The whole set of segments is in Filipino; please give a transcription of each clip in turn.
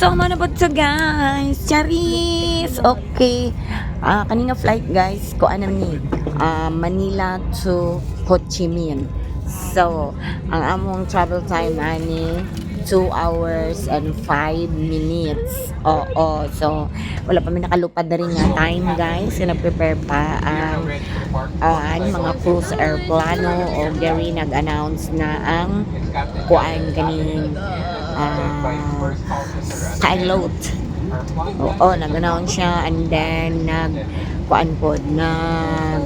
So, manabot sa guys. Charis! Okay. Kanina flight guys, ko ano ni? Manila to Ho Chi Minh. So, ang among travel time ani 2 hours and 5 minutes. Oo. So, wala pa may nakalupad na rin nga time guys. Nag-prepare pa ang mga cruise airplano o gari nag-announce na ang kuan kaning pilot. Oo, nag-announce siya and then kuan po nag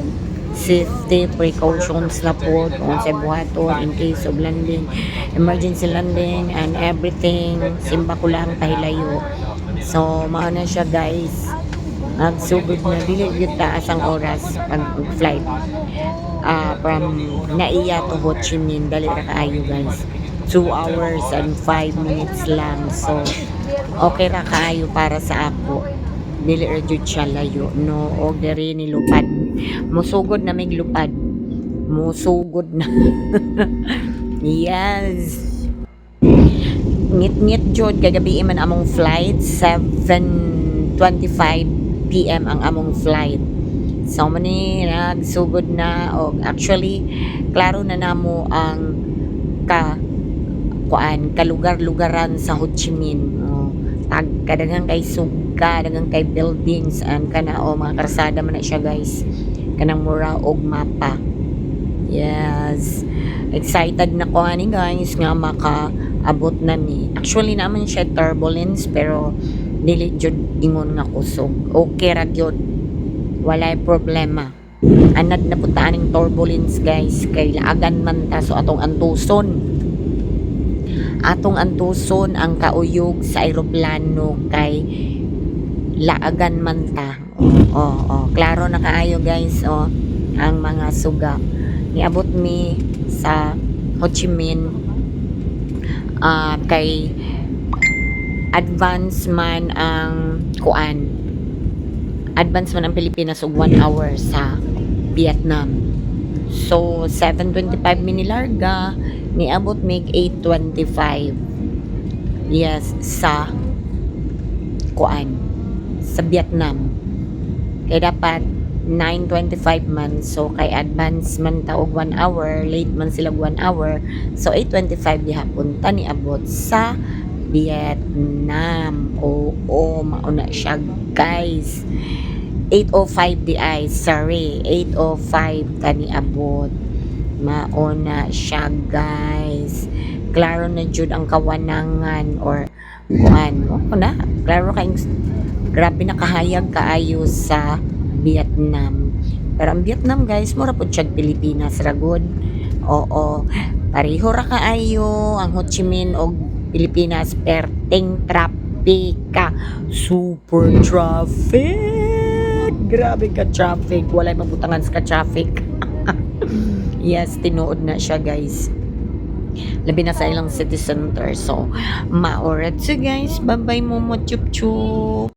safety precautions na po kung sa buhaton in case of landing, emergency landing and everything. Simba ko lang pahilayo. So, mao na siya guys. Nagsugod na dili gyud taas ang oras pag flight from Naiya to Ho Chi Minh. Dali ra kaayo guys. 2 hours and 5 minutes lang. So, okay ra kaayo para sa ako. Dili ra jud siya layo. No, og diri ni lupad. Musugod na mig lupad. Musugod na. Yes. Ngit-ngit jud kagabi man among flight 7:25 PM ang among flight. So mani nagsugod na og actually klaro na namo ang kalugar-lugaran sa Ho Chi Minh. Kadaghang kay sugka, daghang kay buildings and kana mga karsada man na siya guys. Kanang mura og mapa. Yes. Excited na ko ani guys nga makaabot na ni. Actually naman siya turbulence pero dili jud ingon nga kusog. Okay ra gyud. Walay problema. Anad na punta aning turbulence guys kay laagan man ta so atong antuson ang kauyog sa eroplano kay laagan man ta. Klaro na kaayo guys ang mga suga. Niabot mi sa Ho Chi Minh kay advance man ang Pilipinas og 1 hour sa Vietnam. So 7:25 minilarga niabot mig 8:25. Yes, sa Vietnam. Kay dapat 9:25 man. So kay advance man ta og 1 hour, late man sila 1 hour. So 8:25 gihapon ta niabot sa Vietnam. Oo, mauna siya guys. 8:05 di ay, sorry. 8:05 ta niabot. Mauna siya guys. Klaro na jud ang kawanangan or klaro kay grabe na kahayag kaayo sa Vietnam. Pero ang Vietnam guys, mura po siya Pilipinas ragod. Oo, pareho ra kaayo ang Ho Chi Minh og Pilipinas perting trapika. Super traffic. Grabe ka traffic. Walay mabutangan sa traffic. Yes, tinuod na siya guys. Labi na sa ilang city center. So, maorat so guys. Bye-bye mo chup chup.